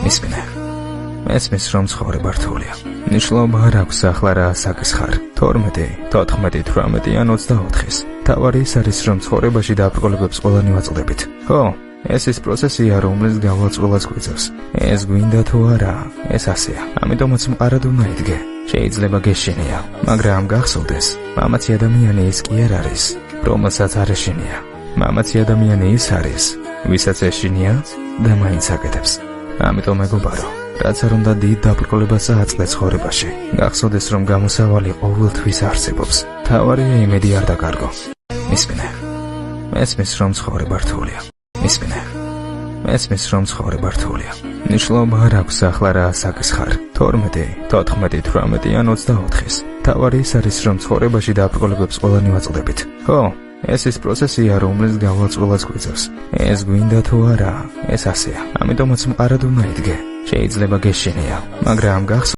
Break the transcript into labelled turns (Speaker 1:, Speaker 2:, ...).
Speaker 1: მისმინე. მესმის რომ ცხოვრება რთულია. ნიშნულობა არ აქვს ახლა რა საკის ხარ. 12, 14, 18 ან 24-ის. თავარი ის არის რომ ცხოვრებაში დაბრკოლებებს ყველანი ვაწყდებით. ხო, ეს ის პროცესია რომლის გავლაც ყველას გვიწევს. ეს გვინდა თუ არა, ეს ასეა. ამიტომაც მყარად უნდა იდგე. შეიძლება გეშინია, მაგრამ გახსოვდეს, მამაცი ადამიანი ის კი არ არის, რომელსაც არ ეშინია. მამაცი ადამიანი ის არის, ვისაც ეშინია და მაინც აკეთებს. ამიტომ მეგობარო, რაც არ უნდა დიდ დაბრკოლებას აწყდეს ცხოვრებაში. გახსოვდეს რომ გამოსავალი ყოველთვის არსებობს. თავარია იმედი არ დაკარგო. მისმინე. მესმის რომ ცხოვრება რთულია. მისმინე. მესმის რომ ცხოვრება რთულია. ნიშნულობა არ აქვს ახლა რა საკის ხარ. 12, 14, 18 ან 24-ის. თავარი ის არის რომ ცხოვრებაში დაბრკოლებებს ყველანი ვაწყდებით. ხო, ეს ის პროცესია რომლის გავლაც ყველას გვიწევს. ეს გვინდა თუ არა, ეს ასეა. ამიტომაც მყარად უნდა იდგე. შეიძლება გეშინია, მაგრამ გახსოვდეს